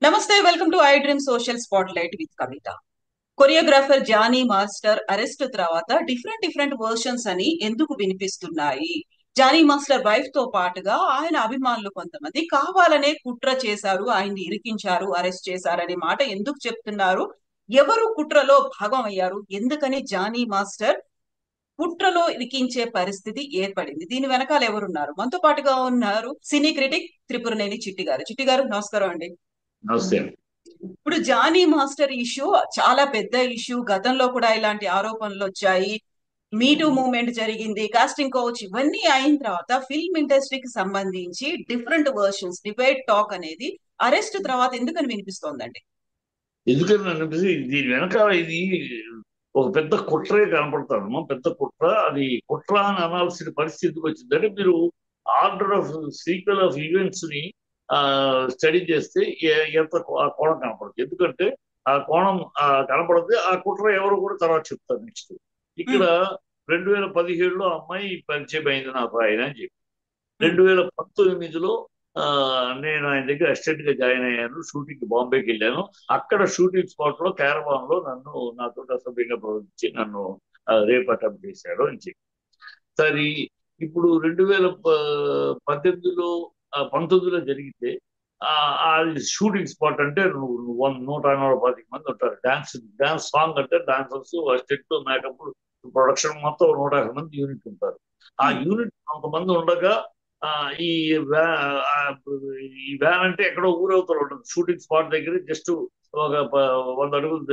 నమస్తే, welcome to iDream social spotlight with Kavitha. Choreographer Johnny master arrest తర్వాత different versions అని ఎందుకు వినిపిస్తున్నాయి? జానీ మాస్టర్ వైఫ్ తో పాటుగా ఆయన అభిమానులు కొంతమంది కావాలనే కుట్ర చేశారు, ఆయన్ని ఇరికించారు, అరెస్ట్ చేశారనే మాట ఎందుకు చెప్తున్నారు? ఎవరు కుట్రలో భాగం అయ్యారు? ఎందుకని జానీ మాస్టర్ కుట్రలో ఇరికించే పరిస్థితి ఏర్పడింది? దీని వెనకాల ఎవరున్నారు? మనతో పాటుగా ఉన్నారు సినీ క్రిటిక్ త్రిపురనేని చిట్టి గారు. చిట్టి గారు, నమస్కారం అండి. నమస్తే. ఇప్పుడు జానీ మాస్టర్ ఇష్యూ చాలా పెద్ద ఇష్యూ. గతంలో కూడా ఇలాంటి ఆరోపణలు వచ్చాయి. మీటూ మూవ్మెంట్ జరిగింది, కాస్టింగ్ కౌచ్, ఇవన్నీ అయిన తర్వాత ఫిల్మ్ ఇండస్ట్రీకి సంబంధించి డిఫరెంట్ వర్షన్స్, డిబేట్ టాక్ అనేది అరెస్ట్ తర్వాత ఎందుకని వినిపిస్తోందండి? ఎందుకని అనిపిస్తుంది దీని వెనకాల ఇది ఒక పెద్ద కుట్రే కనపడతాను. పెద్ద కుట్ర, అది కుట్ర అని అనాల్సిన పరిస్థితికి వచ్చిందంటే మీరు order of sequel of events ని స్టడీ చేస్తే ఎంత కోణం కనపడుతుంది. ఎందుకంటే ఆ కోణం కనపడితే ఆ కుట్ర ఎవరు కూడా తర్వాత చెప్తారు. నెక్స్ట్ ఇక్కడ 2017లో అమ్మాయి పరిచయం అయింది నాకు ఆయన అని చెప్పి, 2019లో నేను ఆయన దగ్గర అసిస్టెంట్ గా జాయిన్ అయ్యాను. షూటింగ్ బాంబేకి వెళ్ళాను. అక్కడ షూటింగ్ స్పాట్ లో క్యారవాన్ లో నాతో అసభ్యంగా ప్రవర్తించి నన్ను రేప్ అటెంప్ట్ చేశాడు అని చెప్పి. సరే, ఇప్పుడు 2018లో 19లో జరిగితే అది షూటింగ్ స్పాట్ అంటే 100-125 మంది ఉంటారు. డాన్స్ సాంగ్ అంటే డాన్సర్స్, అసిస్టెంట్, మేకప్, ప్రొడక్షన్ మొత్తం 150 మంది యూనిట్ ఉంటారు. ఆ యూనిట్ కొంతమంది ఉండగా ఈ వ్యాన్ అంటే ఎక్కడో ఊరవుతూ ఉంటుంది. షూటింగ్ స్పాట్ దగ్గర జస్ట్ ఒక 100 అడుగులు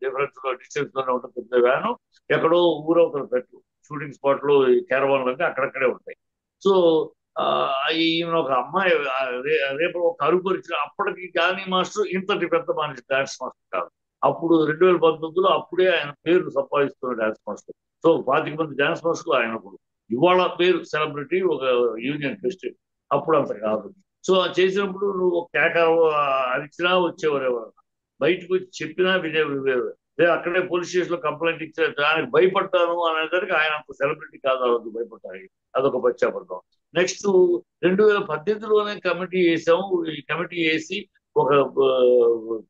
డిఫరెన్స్ లో డిస్టెన్స్ లోనే ఉంటుంది పెద్ద వ్యాన్. ఎక్కడో ఊరవుతారు పెట్టు. షూటింగ్ స్పాట్ లో క్యారవాన్లు అంటే అక్కడక్కడే ఉంటాయి. సో ఈయన ఒక అమ్మాయి రేపు ఒక అరుపరిచిన అప్పటికి జానీ మాస్టర్ ఇంతటి పెద్ద మనిషి డాన్స్ మాస్టర్ కాదు. అప్పుడు 2019లో అప్పుడే ఆయన పేరు సంపాదిస్తున్న డాన్స్ మాస్టర్. సో 25 మంది డాన్స్ మాస్టర్లు ఆయన కూడా. ఇవాళ పేరు సెలబ్రిటీ, ఒక యూనియన్ ప్రెసిడెంట్. అప్పుడు అంత కాదు. సో చేసినప్పుడు నువ్వు ఒక కేక అరిచినా వచ్చేవారు ఎవరు, బయటకు వచ్చి చెప్పినా వినేవారు. అక్కడే పోలీస్ స్టేషన్ లో కంప్లైంట్ ఇచ్చారు. దానికి భయపడ్డాను అనేసరికి ఆయన అంత సెలబ్రిటీ కాదు, అవ్వద్దు భయపడ్డాయి. అదొక పశ్చాపడతాం. నెక్స్ట్ 2018లోనే కమిటీ వేసాము. ఈ కమిటీ వేసి ఒక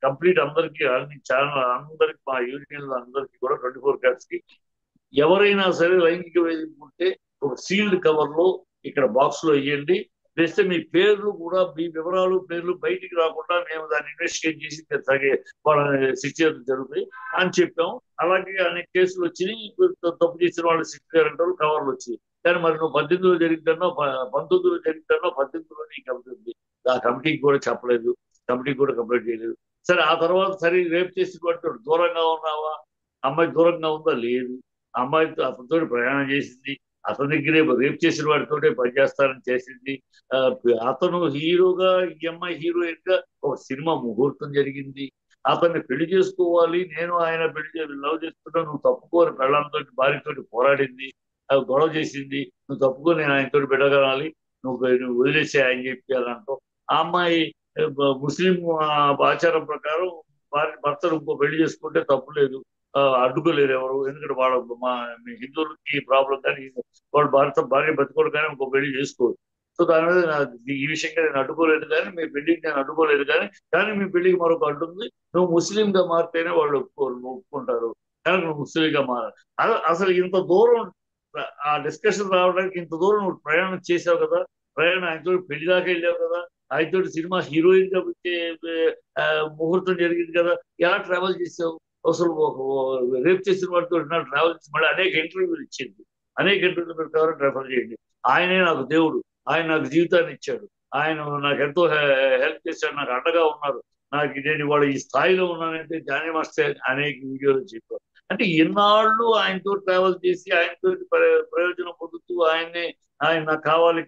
కంప్లీట్ అందరికి, అన్ని ఛానల్ అందరికి, మా యూనియన్ అందరికి కూడా 24 క్యాట్స్ కి ఎవరైనా సరే లైంగిక వేధింపు ఉంటే ఒక సీల్డ్ కవర్ లో ఇక్కడ బాక్స్ లో వేయండి. వేస్తే మీ పేర్లు కూడా, మీ వివరాలు, పేర్లు బయటికి రాకుండా మేము దాన్ని ఇన్వెస్టిగేట్ చేసి వాళ్ళని శిక్షించడం జరుగుతుంది అని చెప్పాం. అలాగే అనేక కేసులు వచ్చినాయి. తప్పు చేసిన వాళ్ళు శిక్ష జరగడం కవర్లు వచ్చాయి. కానీ మరి నువ్వు 18లో జరిగిందన్నా, 19లో జరిగిందన్నా, 18లో నీకు అవుతుంది. ఆ కమిటీకి కూడా చెప్పలేదు, కమిటీకి కూడా కంప్లైంట్ చేయలేదు. సరే, ఆ తర్వాత సరే రేపు చేసి పడుతాడు. దూరంగా ఉన్నావా? అమ్మాయి దూరంగా ఉందా? లేదు. అమ్మాయితో అతనితో ప్రయాణం చేసింది. అతని దగ్గరే రేపు చేసిన వాడితోటే పనిచేస్తారని చేసింది. అతను హీరోగా, ఈ అమ్మాయి హీరోయిన్ గా ఒక సినిమా ముహూర్తం జరిగింది. అతన్ని పెళ్లి చేసుకోవాలి, నేను ఆయన లవ్ చేస్తున్నా, నువ్వు తప్పుకోని పెళ్ళంతో భార్యతోటి పోరాడింది, గొడవ చేసింది. నువ్వు తప్పుకో, నేను ఆయనతో బిడ్డగనాలి, నువ్వు వదిలేసే ఆయన చెప్పి అలా ఆ అమ్మాయి ముస్లిం ఆచారం ప్రకారం భర్తను ఇంకో పెళ్లి చేసుకుంటే తప్పు లేదు, అడ్డుకోలేరు ఎవరు. ఎందుకంటే వాళ్ళ మా హిందువులకి ప్రాబ్లం, కానీ వాళ్ళు భార్య బతుకోడు కానీ ఇంకో పెళ్లి చేసుకోరు. సో దాని మీద ఈ విషయంగా నేను అడ్డుకోలేదు, కానీ మీ పెళ్లికి నేను అడ్డుకోలేదు, కానీ మీ పెళ్లికి మరొక అడ్డుంది. నువ్వు ముస్లింగా మారితేనే వాళ్ళు ఒప్పుకుంటారు, కానీ నువ్వు ముస్లింగా మారాలి. అసలు ఇంత దూరం ఆ డిస్కషన్ రావడానికి ఇంత దూరం నువ్వు ప్రయాణం చేసావు కదా, ఆయనతో పెళ్లి దాకా వెళ్ళావు కదా, ఆయనతో సినిమా హీరోయిన్ గా ముహూర్తం జరిగింది కదా, ఎలా ట్రావెల్ చేసావు? అసలు రేపు చేసిన వాడితో ట్రావెల్ చేసి మళ్ళీ అనేక ఇంటర్వ్యూలు ఇచ్చింది. అనేక ఇంటర్వ్యూలు ప్రకారం ట్రావెల్ చేయండి. ఆయనే నాకు దేవుడు, ఆయన నాకు జీవితాన్ని ఇచ్చాడు, ఆయన నాకు ఎంతో హెల్ప్ చేశాడు, నాకు అండగా ఉన్నారు, నేను ఇవాళ ఈ స్థాయిలో ఉన్నానంటే జానీ మాస్టర్ అనేక వీడియోలు చెప్పారు. అంటే ఇన్నాళ్ళు ఆయనతో ట్రావెల్ చేసి ఆయనతో ప్రయోజనం పొందుతూ ఆయన నాకు కావాలని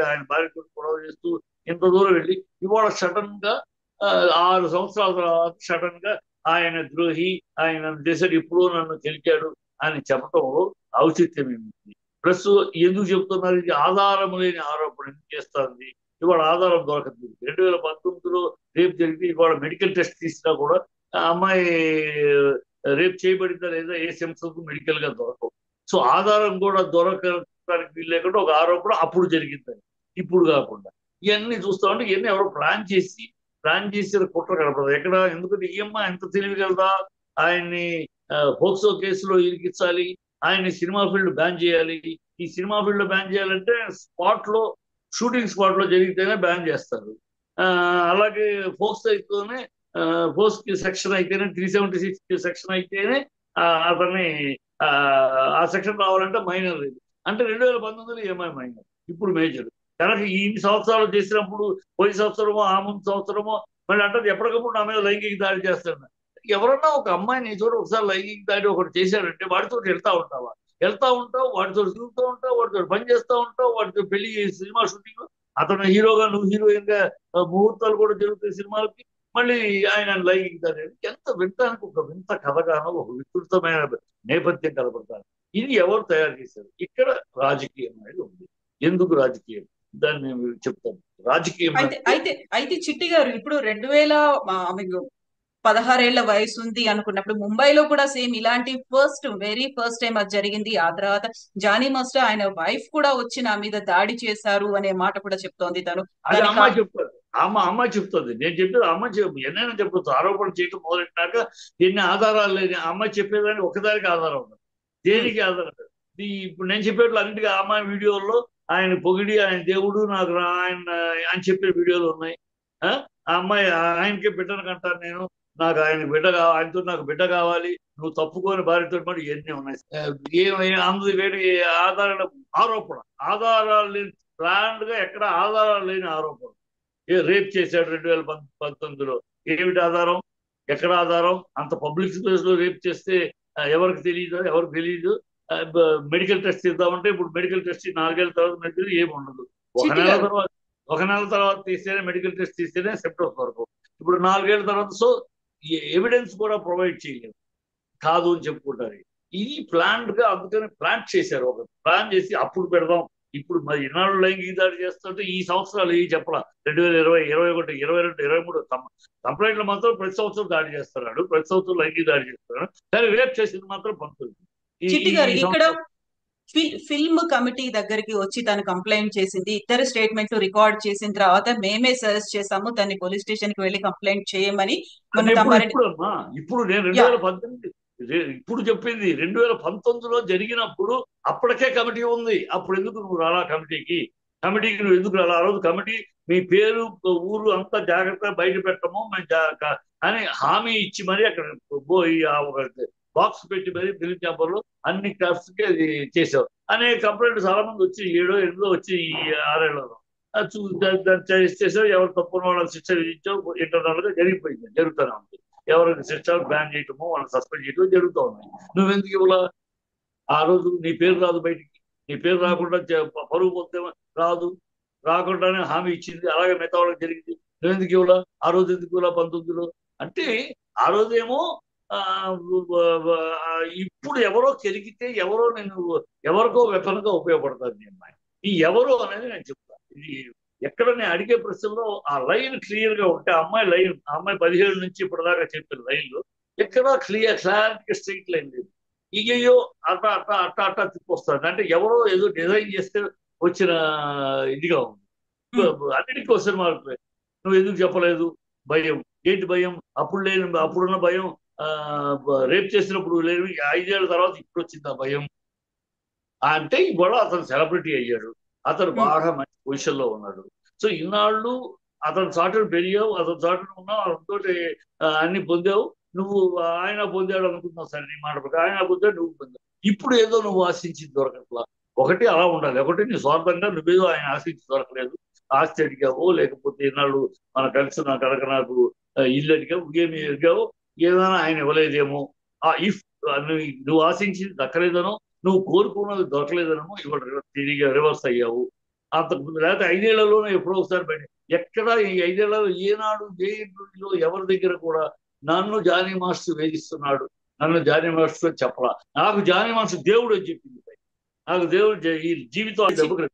ఆయన భార్యతో గొడవ చేస్తూ ఇంత దూరం వెళ్ళి ఇవాళ సడన్ గా 6 సంవత్సరాల తర్వాత సడన్ గా ఆయన ద్రోహి, ఆయన చేశాడు, ఇప్పుడు నన్ను గెలిచాడు అని చెప్పడంలో ఔచిత్యం ఏమిటి? ప్లస్ ఎందుకు చెప్తున్నారు? ఇది ఆధారం లేని ఆరోపణ ఎందుకు చేస్తుంది? ఇవాళ ఆధారం దొరకదు. 2019లో రేపు జరిగితే ఇవాళ మెడికల్ టెస్ట్ తీసినా కూడా ఆ అమ్మాయి రేపు చేయబడిందా లేదా ఏ సెన్సెస్ మెడికల్ గా దొరకవు. సో ఆధారం కూడా దానికి వీలు లేకుండా ఒక ఆరోపణ అప్పుడు జరిగిందని, ఇప్పుడు కాకుండా. ఇవన్నీ చూస్తా ఉంటే ఇవన్నీ ఎవరో ప్లాన్ చేసి కుట్ర కనపడదు ఎక్కడ. ఎందుకంటే ఈఎంఐ ఎంత తెలివిగలదా, ఆయన్ని పోక్సో కేసులో ఇరికించాలి, ఆయన్ని సినిమా ఫీల్డ్ బ్యాన్ చేయాలి. ఈ సినిమా ఫీల్డ్ బ్యాన్ చేయాలంటే షూటింగ్ స్పాట్ లో జరిగితేనే బ్యాన్ చేస్తారు. ఆ, అలాగే ఫోక్స్ అయితేనే ఫోక్స్ సెక్షన్ అయితేనే 376 సెక్షన్ అయితేనే అతన్ని ఆ ఆ సెక్షన్ రావాలంటే మైనర్ ఇది. అంటే 2019 ఏమై మైనర్, ఇప్పుడు మేజర్. కనుక ఇన్ని సంవత్సరాలు చేసినప్పుడు పోయిన సంవత్సరమో ఆ ముందు సంవత్సరమో మళ్ళీ అంటే ఎప్పటికప్పుడు నా మీద లైంగిక దాడి చేస్తాడు. ఎవరన్నా ఒక అమ్మాయిని నీ చోట ఒకసారి లైంగిక దాడి ఒకటి చేశాడంటే వాడితో వెళ్తా ఉంటావు, వాడితో తిరుగుతూ ఉంటావు, వాడితో పని చేస్తూ ఉంటావు, వాడితో పెళ్లి సినిమా షూటింగ్, అతను హీరోగా నువ్వు హీరోయిన్ గా ముహూర్తాలు కూడా జరుగుతాయి సినిమాలకి. మళ్ళీ ఆయన లైంగిక దాడి ఎంత వింటానికి ఒక వింత కథగానో ఒక విస్తృతమైన నేపథ్యం కనబడతాను. ఇది ఎవరు తయారు చేశారు? ఇక్కడ రాజకీయం అనేది ఉంది. ఎందుకు రాజకీయం? దాన్ని నేను చెప్తాను. రాజకీయం అయితే అయితే అయితే చిట్టి గారు ఇప్పుడు 16 ఏళ్ల వయసు ఉంది అనుకున్నప్పుడు ముంబైలో కూడా సేమ్ ఇలాంటి వెరీ ఫస్ట్ టైం అది జరిగింది. ఆ తర్వాత జానీ మాస్టర్ ఆయన వైఫ్ కూడా వచ్చి నా మీద దాడి చేశారు అనే మాట కూడా చెప్తోంది తను. అది దానికి అమ్మాయి చెప్తారు. అమ్మాయి చెప్తుంది. నేను చెప్పేది అమ్మాయి ఎన్నైనా చెప్పొచ్చు. ఆరోపణ చేయటం మొదలెట్టినాక ఎన్ని ఆధారాలు లేని అమ్మాయి చెప్పేదాన్ని ఒకదానికి ఆధారం ఉంది. దేనికి ఆధారం? ఇప్పుడు నేను చెప్పేట్లు అన్నింటికీ ఆ అమ్మాయి వీడియోల్లో ఆయన పొగిడి ఆయన దేవుడు నాకు ఆయన చెప్పే వీడియోలు ఉన్నాయి. ఆ అమ్మాయి ఆయనకే బిడ్డను కంటాను నేను, నాకు ఆయనతో నాకు బిడ్డ కావాలి, నువ్వు తప్పుకొని భార్యతో పాటు ఇవన్నీ ఉన్నాయి. ఏమైనా వేడి ఆరోపణ, ఆధారాలు లేని ప్లాండ్ గా ఎక్కడ ఆధారాలు లేని ఆరోపణ. రేప్ చేశాడు 2019లో, ఏమిటి ఆధారం? ఎక్కడ ఆధారం? అంత పబ్లిక్ ప్లేస్ లో రేప్ చేస్తే ఎవరికి తెలియదు. మెడికల్ టెస్ట్ ఇద్దామంటే ఇప్పుడు మెడికల్ టెస్ట్ 4 ఏళ్ళ తర్వాత మెడికల్ ఏమి ఉండదు. ఒక నెల తర్వాత తీస్తేనే మెడికల్ టెస్ట్ తీస్తేనే సెప్టెంబర్ వరకు. ఇప్పుడు 4 ఏళ్ళ తర్వాత సో ఎవిడెన్స్ కూడా ప్రొవైడ్ చేయలేదు, కాదు అని చెప్పుకుంటారు. ఇది ప్లాంట్ గా, అందుకని ప్లాన్ చేశారు. ఒక ప్లాన్ చేసి అప్పుడు పెడదాం. ఇప్పుడు మరి ఇన్నాళ్ళు లైంగిక దాడి చేస్తుంటే ఈ సంవత్సరాలు ఏవి చెప్పలా. 2020, 2021, 2022, 2023 కంప్లైంట్లు మాత్రం ప్రతి సంవత్సరం దాడి చేస్తున్నాడు, ప్రతి సంవత్సరం లైంగిక దాడి చేస్తున్నాడు. కానీ రేప్ చేసింది మాత్రం 19. చిట్టి గారు ఇక్కడ ఫిల్మ్ కమిటీ దగ్గరికి వచ్చి తను కంప్లైంట్ చేసింది. ఇద్దరు స్టేట్మెంట్లు రికార్డ్ చేసిన తర్వాత మేమే సజెస్ట్ చేసాము తన్ని పోలీస్ స్టేషన్ కి వెళ్లి కంప్లైంట్ చేయమని. ఇప్పుడు నేను 2018 ఇప్పుడు చెప్పింది 2019లో జరిగినప్పుడు అప్పటికే కమిటీ ఉంది. అప్పుడు ఎందుకు నువ్వు రాలా కమిటీకి నువ్వు ఎందుకు రాలా? ఆ రోజు కమిటీ మీ పేరు ఊరు అంతా జాగ్రత్తగా బయట పెట్టము అని హామీ ఇచ్చి మరి అక్కడ బాక్స్ పెట్టి మరి ఫిలిం ఛాంబర్లో అన్ని క్రాఫ్ట్స్ కి అది చేసావు అనే కంప్లైంట్ చాలా మంది వచ్చి 7 8 వచ్చి ఈ 6 ఏళ్లలో చేసావు. ఎవరు తప్పున వాళ్ళకి శిక్ష విధించావు. ఇంటర్నల్ గా జరుగుతూనే ఉంది. ఎవరికి శిక్షలు బ్యాన్ చేయటమో వాళ్ళని సస్పెండ్ చేయటమో జరుగుతూ ఉన్నాయి. నువ్వెందుకు ఇవ్వలా? ఆ రోజు నీ పేరు రాదు బయటికి, నీ పేరు రాకుండా పరువు పోతే రాకుండానే హామీ ఇచ్చింది. అలాగే మిగతా వాళ్ళకి జరిగింది. నువ్వెందుకు ఇవ్వలా? ఆ రోజు ఎందుకు ఇవ్వలా 19లో? అంటే ఆ రోజేమో ఇప్పుడు ఎవరో కెరిగితే ఎవరికో వెపన్గా ఉపయోగపడుతుంది ఈ అమ్మాయి. ఈ ఎవరో అనేది నేను చెప్తాను. ఇది ఎక్కడ నేను అడిగే ప్రశ్నలో ఆ లైన్ క్లియర్ గా ఉంటే అమ్మాయి 17 నుంచి ఇప్పటిదాకా చెప్పిన లైన్లు ఎక్కడా క్లారిటీ స్ట్రైట్ లైన్ లేదు. ఇయ్యో అట్టా తిప్పొస్తుంది. అంటే ఎవరో ఏదో డిజైన్ చేస్తే వచ్చిన ఇదిగా ఉంది. అన్నిటికీ క్వశ్చన్ మార్కులే. నువ్వు ఎందుకు చెప్పలేదు? భయం. ఏంటి భయం? అప్పుడున్న భయం రేప్ చేసినప్పుడు లేదు, 5 ఏళ్ల తర్వాత ఇప్పుడు వచ్చింది ఆ భయం. అంటే ఇవాళ అతను సెలబ్రిటీ అయ్యాడు, అతను బాగా మంచి పొజిషన్ లో ఉన్నాడు. సో ఇన్నాళ్ళు అతను చాటును పెరిగావు, అతను చాటును ఉన్నావు, అతనితో అన్ని పొందావు. నువ్వు ఆయన పొందాడు అనుకుంటున్నావు. సరే, నీ మాట ఆయన పొందాడు, నువ్వు పొందావు. ఇప్పుడు ఏదో నువ్వు ఆశించింది దొరకట్లా. ఒకటి అలా ఉండాలి, ఒకటి నీ స్వార్థంగా నువ్వేదో ఆయన ఆశించి దొరకలేదు. ఆస్తి అడిగావు, లేకపోతే ఇన్నాళ్ళు మన కలిసి కనుక నాకు ఇల్లు అడిగావు, ఏమి అడిగావు, ఏదైనా ఆయన ఇవ్వలేదేమో. ఇఫ్ నువ్వు ఆశించింది దక్కలేదనో, నువ్వు కోరుకున్నది దొరకలేదనో ఇవాళ తిరిగి రివర్స్ అయ్యావు. అంతకుముందు లేకపోతే 5 ఏళ్లలోనే ఎప్పుడో ఒకసారి బయట. ఎక్కడ ఈ 5 ఏళ్లలో ఏనాడు ఏ ఇంట్లో ఎవరి దగ్గర కూడా నన్ను జానీ మాస్టర్ వేధిస్తున్నాడు, నన్ను జానీ మాస్టర్ చెప్పలా. నాకు జానీ మాస్టర్ దేవుడు అని చెప్పింది. నాకు దేవుడు ఈ జీవితం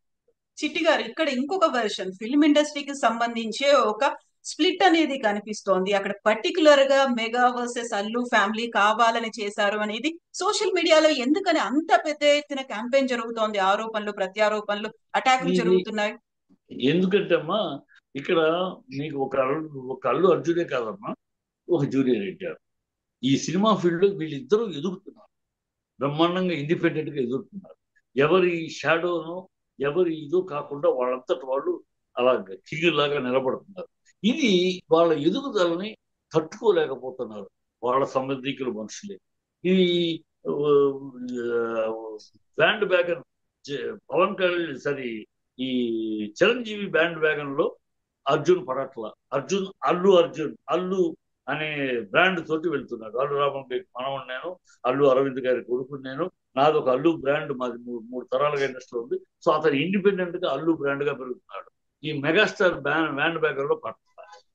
చిట్టి గారు ఇక్కడ ఇంకొక వెర్షన్ ఫిల్మ్ ఇండస్ట్రీకి సంబంధించే ఒక స్ప్లిట్ అనేది కనిపిస్తోంది. అక్కడ పర్టికులర్ గా మెగా వర్సెస్ అల్లు ఫ్యామిలీ కావాలని చేశారు అనేది సోషల్ మీడియాలో ఎందుకని అంత పెద్ద ఎత్తున క్యాంపెయిన్ జరుగుతోంది? ఆరోపణలు, ప్రత్యారోపణలు, అటాకులు ఇది జరుగుతున్నాయి. ఎందుకంటే అమ్మా, ఇక్కడ నీకు ఒక అల్లు అర్జునే కాదమ్మా, ఒక జూనియర్ ఎన్టీఆర్. ఈ సినిమా ఫీల్డ్ లో వీళ్ళిద్దరూ ఎదుగుతున్నారు, బ్రహ్మాండంగా ఇండిపెండెంట్ గా ఎదుగుతున్నారు. ఎవరి షాడోను, ఎవరి ఇదో కాకుండా వాళ్ళంతటి వాళ్ళు అలా కిగిల్లాగా నిలబడుతున్నారు. ఇది వాళ్ళ ఎదుగుదలని తట్టుకోలేకపోతున్నారు వాళ్ళ సంబంధికుల మనుషులే. ఇది బ్యాండ్ బ్యాగన్ పవన్ కళ్యాణ్ సరి ఈ చిరంజీవి బ్యాండ్ వ్యాగన్ లో అర్జున్ పడట్ల. అల్లు అనే బ్రాండ్ తోటి వెళ్తున్నాడు. అల్లు రామన్ మనవడు నేను, అల్లు అరవింద్ గారి కొడుకు నేను, నాది ఒక అల్లు బ్రాండ్, మాది మూడు తరాలుగా ఇండస్ట్రీ ఉంది. సో అతను ఇండిపెండెంట్ గా అల్లు బ్రాండ్ గా పెరుగుతున్నాడు. ఈ మెగాస్టార్ బ్యాండ్ బ్యాగర్ లో పడతాడు.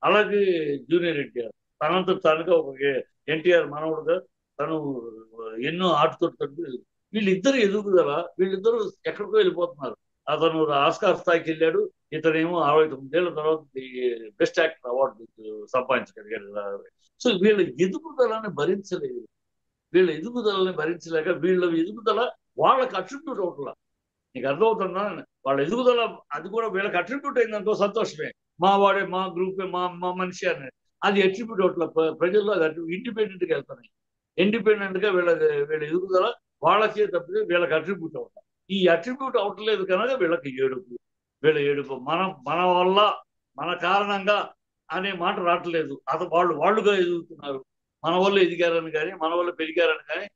అలాగే జూనియర్ ఎన్టీఆర్ తనంత తానుగా ఒక ఎన్టీఆర్ మనవడుగా తను ఎన్నో ఆటతోటి తగ్గు. వీళ్ళిద్దరు ఎదుగుదల, వీళ్ళిద్దరూ ఎక్కడికో వెళ్ళిపోతున్నారు. అతను ఆస్కార్ స్థాయికి వెళ్ళాడు, ఇతనేమో 69 ఏళ్ల తర్వాత బెస్ట్ యాక్టర్ అవార్డు సంపాదించగలిగాడు. సో వీళ్ళ ఎదుగుదలని భరించలేదు. వీళ్ళ ఎదుగుదలని భరించలేక వీళ్ళ ఎదుగుదల వాళ్ళకి అట్రిబ్యూట్ అవుతుందా? నీకు అర్థమవుతుందా? వాళ్ళ ఎదుగుదల అది కూడా వీళ్ళకి అట్రిబ్యూట్ అయిందనుకో సంతోషమే, మా వాడే, మా గ్రూపే, మా మనిషి అని. అది అట్రిబ్యూట్ అవుట్ల ప్రజల్లో అది ఇండిపెండెంట్ గా వెళ్తున్నాయి. ఇండిపెండెంట్ గా వీళ్ళ ఎదుగుదల వాళ్ళకే తప్పితే వీళ్ళకి అట్రిబ్యూట్ అవుతాం. ఈ అట్రిబ్యూట్ అవట్లేదు కనుక వీళ్ళకి వీళ్ళ ఏడుపు మన వల్ల, మన కారణంగా అనే మాట రావట్లేదు. వాళ్ళుగా ఎదుగుతున్నారు. మన వల్ల ఎదిగారని కానీ, మన వల్ల పెరిగారని కానీ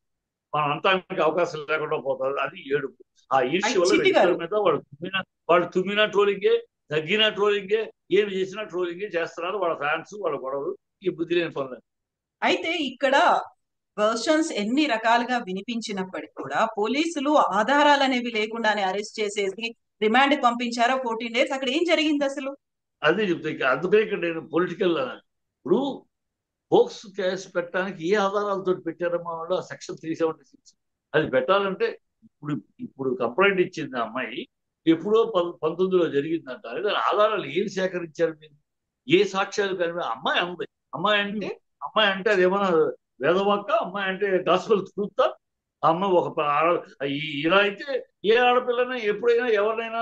మన అంతానికి అవకాశం లేకుండా పోతారు. అది ఏడుపు. ఆ ఈర్ష్య వల్ల వీళ్ళిద్దరి మీద వాళ్ళు తుమ్మిన ట్రోలింగే, తగ్గిన ట్రోలింగే, ఏమి చేసినా ట్రోలింగే చేస్తున్నారు వాళ్ళ ఫ్యాన్స్, వాళ్ళ గొడవలు, ఈ బుద్ధి లేని పనులు. అయితే ఇక్కడ వర్షన్స్ ఎన్ని రకాలుగా వినిపించినప్పటికీ కూడా పోలీసులు ఆధారాలు అనేవి లేకుండానే అరెస్ట్ చేసేసి రిమాండ్ పంపించారా 14 days? అక్కడ ఏం జరిగింది అసలు? అదే చెప్తే అందుకే ఇక్కడ నేను పొలిటికల్ ఇప్పుడు పోక్స్ కేసు పెట్టడానికి ఏ ఆధారాలతో పెట్టారమ్మా వాళ్ళు? ఆ సెక్షన్ 376 అది పెట్టాలంటే ఇప్పుడు కంప్లైంట్ ఇచ్చింది ఆ అమ్మాయి ఎప్పుడో 19లో జరిగిందంట. దాని ఆధారాలు ఏం సేకరించారు మీరు? ఏ సాక్ష్యాలు కానీ? అమ్మాయి అంటే అదేమన్నా వేదవాక్క? అమ్మాయి అంటే గాస్పెల్ ట్రూతా? అమ్మ ఇలా అయితే ఏ ఆడపిల్లనే ఎప్పుడైనా ఎవరినైనా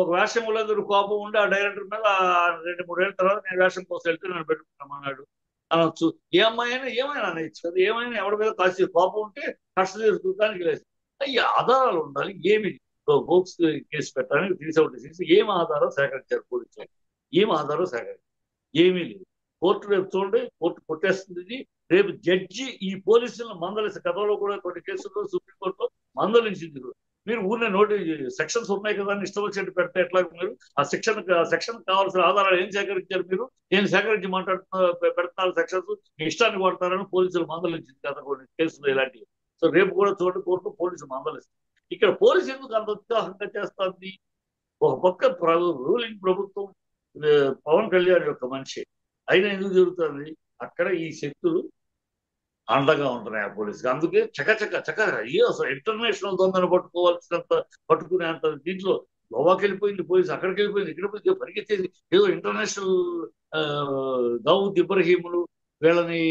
ఒక వేషం లేదు కోపం ఉండి ఆ డైరెక్టర్ మీద 2-3 ఏళ్ళ తర్వాత నేను వేషం కోసం వెళ్తే నన్ను పెట్టుకున్నామన్నాడు అనొచ్చు. ఏ అమ్మాయి అయినా ఏమైనా అనొచ్చు కదా. ఏమైనా ఎవరి మీద కాస్త కోపం ఉంటే కస్టడీ చూడటానికి లేదు. ఈ ఆధారాలు ఉండాలి. ఏమి బోక్స్ కేసు పెట్టడానికి 376 ఏం ఆధారం సేకరించారు పోలీసులు? ఏం ఆధారం సేకరించారు? ఏమీ లేదు. కోర్టు రేపు చూడండి, కోర్టు కొట్టేస్తుంది. రేపు జడ్జి ఈ పోలీసులను మందలిసి, గతంలో కూడా కొన్ని కేసుల్లో సుప్రీంకోర్టులో మందలించింది. మీరు ఊరినే సెక్షన్స్ ఉన్నాయి కదా అని ఇష్టం వచ్చినట్టు పెడితే ఎట్లా? మీరు ఆ సెక్షన్ కావాల్సిన ఆధారాలు ఏం సేకరించారు? మీరు ఏం సేకరించి పెడతారు? సెక్షన్స్ మీ ఇష్టానికి వాడతారని పోలీసులు మందలించింది కదా కొన్ని కేసులు ఇలాంటివి. సో రేపు కూడా చూడండి, కోర్టు పోలీసులు మందలిస్తుంది. ఇక్కడ పోలీసు ఎందుకు అంత ఉత్సాహంగా చేస్తుంది? ఒక పక్క రూలింగ్ ప్రభుత్వం పవన్ కళ్యాణ్ యొక్క మనిషి అయినా ఎందుకు జరుగుతుంది? అక్కడ ఈ శక్తులు అండగా ఉంటున్నాయి ఆ పోలీసుకి. అందుకే చక అసలు ఇంటర్నేషనల్ దొంగను పట్టుకునేంత దీంట్లో గోవాకి వెళ్ళిపోయింది పోలీసు, అక్కడికి వెళ్ళిపోయింది, ఇక్కడ పోయి పరిగెత్తేది ఏదో ఇంటర్నేషనల్ దావూద్ ఇబ్రహీములు వీళ్ళని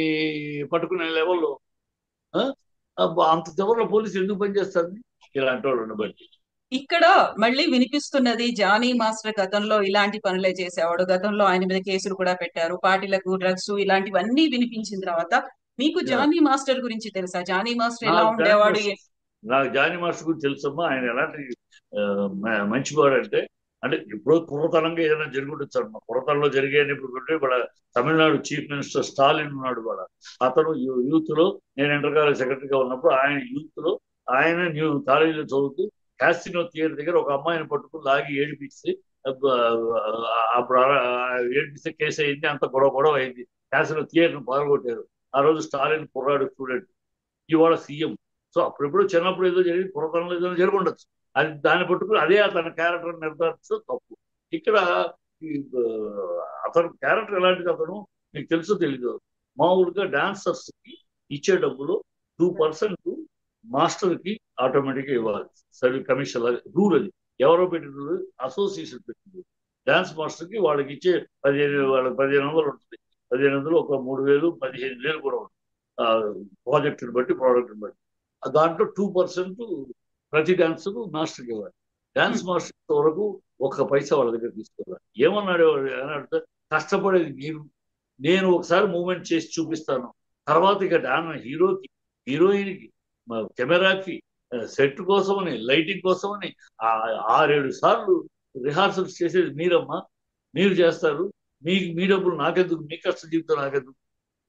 పట్టుకునే లెవెల్లో అంత చివరిలో పోలీసు ఎందుకు పనిచేస్తుంది? ఇలాంటి వాళ్ళు బట్టి. ఇక్కడ మళ్ళీ వినిపిస్తున్నది జానీ మాస్టర్ గతంలో ఇలాంటి పనులే చేసేవాడు, గతంలో ఆయన మీద కేసులు కూడా పెట్టారు, పార్టీలకు డ్రగ్స్ ఇలాంటివన్నీ వినిపించిన తర్వాత మీకు జానీ మాస్టర్ గురించి తెలుసా? జానీ మాస్టర్ ఎలా ఉండేవాడు? నాకు జానీ మాస్టర్ గురించి తెలుసమ్మా. ఆయన ఎలాంటి మంచివాడు అంటే ఇప్పుడు పూర్వతనంగా ఏదైనా జరుగుండొచ్చు. మా పూర్వతనంలో జరిగేది ఇప్పుడు వాళ్ళ తమిళనాడు చీఫ్ మినిస్టర్ స్టాలిన్ ఉన్నాడు. వాళ్ళ అతను యూత్ లో, నేను ఇంటర్ కాలేజ్ సెక్రటరీగా ఉన్నప్పుడు ఆయన యూత్ లో ఆయన కాలేజీలో చదువుతూ క్యాసినో థియేటర్ దగ్గర ఒక అమ్మాయిని పట్టుకుని లాగి ఏడిపిస్తే అప్పుడు ఏడిపిస్తే కేసు అయింది. అంత గొడవ అయింది. క్యాసినో థియేటర్ని పాల్గొట్టారు. ఆ రోజు స్టాలిన్ కుర్రాడు స్టూడెంట్, ఇవాళ సీఎం. సో అప్పుడెప్పుడు చిన్నప్పుడు ఏదో జరిగి పూర్వతనంలో ఏదో జరిగి ఉండొచ్చు. అది దాన్ని పట్టుకుని అదే అతని క్యారెక్టర్ నిర్ధారించడం తప్పు. ఇక్కడ అతను క్యారెక్టర్ ఎలాంటిది అతను మీకు తెలుసో తెలీదు. మామూలుగా డాన్సర్స్ కి ఇచ్చే డబ్బులు 2% మాస్టర్ కి ఆటోమేటిక్ గా ఇవ్వాలి. సర్వీస్ కమిషన్ రూల్ అది. ఎవరో పెట్టిన రూల్, అసోసియేషన్ పెట్టింది. డాన్స్ మాస్టర్ కి వాళ్ళకి ఇచ్చే 1500 ఉంటుంది. 1500 ఒక 3000 15,000 కూడా ఉంటుంది. ప్రాజెక్టుని బట్టి ప్రోడక్ట్ని బట్టి దాంట్లో 2% ప్రతి డాన్స్ మాస్టర్కి ఇవ్వాలి. డాన్స్ మాస్టర్ వరకు ఒక్క పైసా వాళ్ళ దగ్గర తీసుకోవాలి. ఏమన్నాడు అని అడిగితే, కష్టపడేది మీరు, నేను ఒకసారి మూమెంట్ చేసి చూపిస్తాను, తర్వాత ఇక హీరోకి, హీరోయిన్కి, కెమెరాకి, సెట్ కోసమని, లైటింగ్ కోసమని 6-7 సార్లు రిహార్సల్స్ చేసేది మీరమ్మా, మీరు చేస్తారు, మీ డబ్బులు నాకెందుకు, మీ కష్ట జీవితం నాకెందుకు,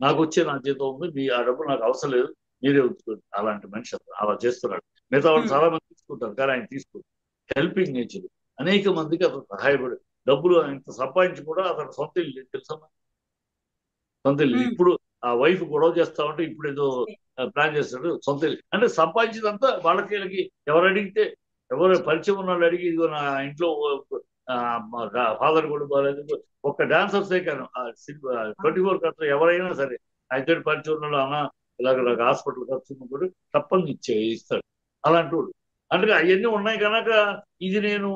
నాకు వచ్చే నా జీతం ఉంది, ఆ డబ్బులు నాకు అవసరం లేదు, మీరే ఉంచుకోండి. అలాంటి మనిషి అలా చేస్తున్నాడు. మిగతా వాళ్ళు చాలా మంది తీసుకుంటారు, కానీ ఆయన తీసుకుంటారు. హెల్పింగ్ నేచర్, అనేక మందికి అతను సహాయపడి, డబ్బులు ఇంత సంపాదించి కూడా అతను సొంత ఇల్లు తెలుసా, సొంత ఇల్లు. ఇప్పుడు ఆ వైఫ్ గొడవ చేస్తా ఉంటే ఇప్పుడు ఏదో ప్లాన్ చేస్తాడు సొంత ఇల్లు. అంటే సంపాదించిందంతా వాళ్ళకి, ఎవరు అడిగితే, ఎవరు పరిచయం ఉన్న వాళ్ళు అడిగి, ఇదిగో నా ఇంట్లో ఫాదర్ కూడా బాగాలేదు, ఒక్క డాన్సర్సే కానీ 24 ఖర్చు ఎవరైనా సరే అయితే పరిచయం ఉన్న అన్న ఇలాగ నాకు హాస్పిటల్ ఖర్చు కూడా తప్పని ఇస్తాడు. అలాంటి వాడు. అంటే అవన్నీ ఉన్నాయి కనుక ఇది నేను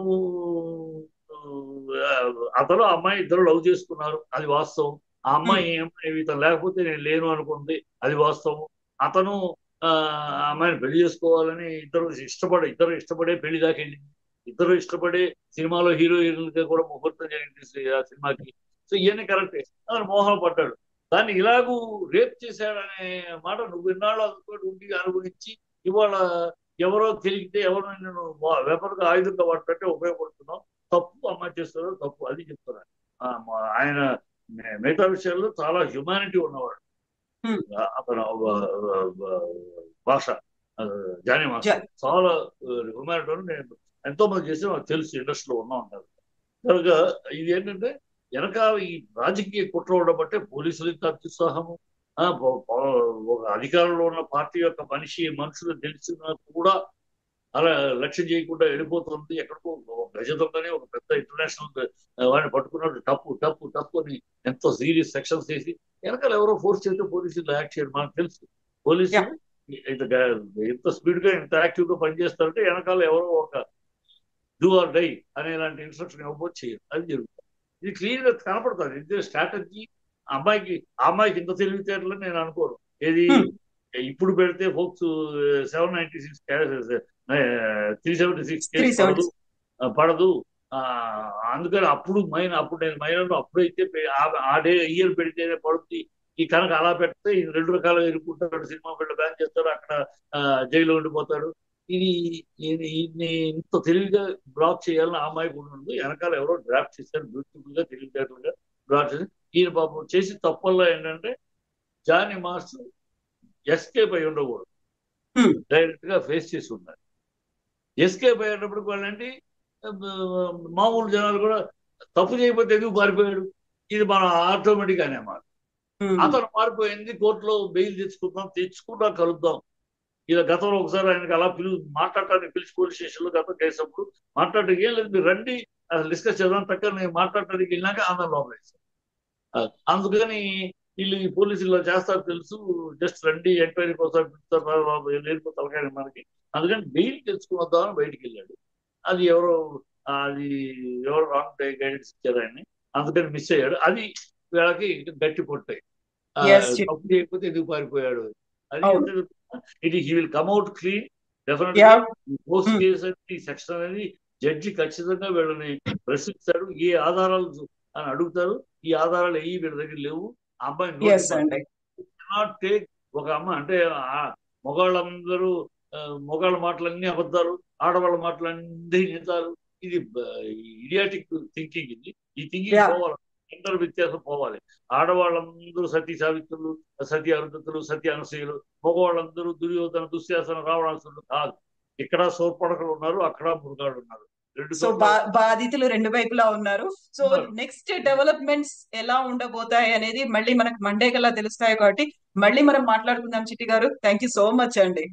అతను అమ్మాయి ఇద్దరు లవ్ చేసుకున్నారు, అది వాస్తవం. ఆ అమ్మాయి ఇతను లేకపోతే నేను లేను అనుకుంది, అది వాస్తవం. అతను ఆ అమ్మాయిని పెళ్లి చేసుకోవాలని ఇద్దరు ఇష్టపడే పెళ్లి దాకా వెళ్ళింది. ఇద్దరు ఇష్టపడే సినిమాలో హీరోయిన్గా కూడా ముహూర్తం జరిగింది ఆ సినిమాకి. సో ఇవన్నీ కరెక్టే. అతను మోహన పడ్డాడు. దాన్ని ఇలాగూ రేప్ చేశాడనే మాట నువ్వు ఇన్నాళ్ళు అందుతోటి ఉండి అనుభవించి, ఇవాళ ఎవరో తెలిగితే ఎవరో నేను వెపర్గా ఆయుధంగా వాడుతుంటే ఉపయోగపడుతున్నావు, తప్పు అమ్మాయి చేస్తున్నారు, తప్పు, అది చెప్తున్నాను. ఆయన మిగతా విషయాల్లో చాలా హ్యుమానిటీ ఉన్నవాడు. అతను భాష జానీ మాస్టర్ చాలా హ్యుమానిటీ అని నేను ఎంతో మంది చేసి నాకు తెలుసు, ఇండస్ట్రీలో ఉన్నా ఉంటారు కనుక. ఇది ఏంటంటే వెనక ఈ రాజకీయ కుట్ర ఉండబట్టే పోలీసులు ఇంత అత్యుత్సాహము, ఒక అధికారంలో ఉన్న పార్టీ యొక్క మనుషులు తెలిసినా కూడా అలా లక్ష్యం చేయకుండా వెళ్ళిపోతుంది. ఎక్కడికో గజ దొంగని ఒక పెద్ద ఇంటర్నేషనల్ వాడిని పట్టుకున్నట్టు టప్పు టప్పు టప్పు అని ఎంతో సీరియస్ సెక్షన్స్ చేసి వెనకాల ఎవరో ఫోర్స్ చేస్తే పోలీసులు యాక్ట్ చేయడం మనకు తెలుసు. పోలీసులు ఎంత స్పీడ్ గా ఎంత యాక్టివ్ గా పనిచేస్తారంటే వెనకాల ఎవరో ఒక డూ ఆర్ డై అనేలాంటి ఇన్స్ట్రక్షన్ ఇవ్వబోతు చేయరు, అది జరుగుతుంది. ఇది క్లియర్ గా కనపడుతుంది. ఇది స్ట్రాటజీ. అమ్మాయికి ఇంత తెలివితేటలని నేను అనుకోను. ఏది ఇప్పుడు పెడితే ఫోక్స్ 796 376 కేసు పడదు. అందుకని అప్పుడు నేను మైనర్ అప్పుడైతే ఆ ఇయర్ పెడితేనే పడుతుంది. ఈ కనుక అలా పెడితే ఈ 2 రకాలుగా ఎదుర్కొంటాడు, సినిమా ఫీల్డ్ బ్యాన్ చేస్తాడు, అక్కడ జైల్లో ఉండిపోతాడు. ఇది ఇంత తెలివిగా బ్లాక్ చేయాలని ఆ అమ్మాయి కూడా ఉంది. వెనకాల ఎవరో డ్రాఫ్ట్ చేశారు, బ్యూటిఫుల్ గా తెలివితేటలుగా డ్రాఫ్ట్ చేసి ఈయన పాపం చేసి తప్పల్లో ఏంటంటే జానీ మాస్టర్ ఎస్కేప్ అయి ఉండకూడదు, డైరెక్ట్ గా ఫేస్ చేసి ఉండాలి. ఎస్కేప్ అయ్యేటప్పుడు వాళ్ళంటే మామూలు జనాలు కూడా తప్పు చేయకపోతే ఎందుకు పారిపోయాడు, ఇది మనం ఆటోమేటిక్ అనే మాట. అతను పారిపోయింది, కోర్టులో బెయిల్ తెచ్చుకుంటా కలుద్దాం. ఇలా గతంలో ఒకసారి ఆయనకి అలా మాట్లాడటానికి పిలిచి పోలీస్ స్టేషన్ లో గతం కేసు అప్పుడు మాట్లాడటానికి ఏం లేదు, మీరు రండి డిస్కస్ చేద్దాం, తక్కువ నేను మాట్లాడటానికి వెళ్ళినాక అందరం లోపలేస్తారు. అందుకని వీళ్ళు ఈ పోలీసులు ఇలా చేస్తారు తెలుసు, జస్ట్ రండి ఎంక్వైరీ కోసం పిలుస్తారు మనకి. అందుకని బెయిల్ తెచ్చుకుని బయటికి వెళ్ళాడు. అది ఎవరో రాంగ్ గైడెన్స్ ఇచ్చారు ఆయన్ని, అందుకని మిస్ అయ్యాడు. అది వీళ్ళకి గట్టి పొట్టాయి, తప్పు చేయకపోతే ఎందుకు పారిపోయాడు. అది he will come out clean డెఫినెట్గా. పోస్ట్ కేసు అనేది సెక్షన్ అనేది జడ్జి ఖచ్చితంగా వీళ్ళని ప్రశ్నిస్తాడు. ఏ ఆధారాలు అని అడుగుతారు, ఈ ఆధారాలు ఏవి వీళ్ళ దగ్గర లేవు. ఆ అమ్మాయి నాట్ టేక్ ఒక అమ్మ అంటే మగవాళ్ళందరూ మగవాళ్ళ మాటలన్నీ అబద్ధాలు, ఆడవాళ్ళ మాటలన్నీ నిజాలు. ఇది ఇడియాటిక్ థింకింగ్. ఈ థింకింగ్ పోవాలి, జెండర్ వ్యత్యాసం పోవాలి. ఆడవాళ్ళందరూ సతీ సావిత్రులు, సతీ అరుంధతులు, సతీ అనసూయలు, మగవాళ్ళందరూ దుర్యోధన, దుశ్శాసన, రావణాసురులు కాదు. ఇక్కడ సోర్పడకలు ఉన్నారు, అక్కడ మృగాళ్ళు ఉన్నారు. సో బాధితులు రెండు వైపులా ఉన్నారు. సో నెక్స్ట్ డెవలప్మెంట్స్ ఎలా ఉండబోతాయి అనేది మళ్ళీ మనకు మండే కల్లా తెలుస్తాయి. కాబట్టి మళ్ళీ మనం మాట్లాడుకుందాం చిట్టి గారు. థ్యాంక్ యూ సో మచ్ అండి.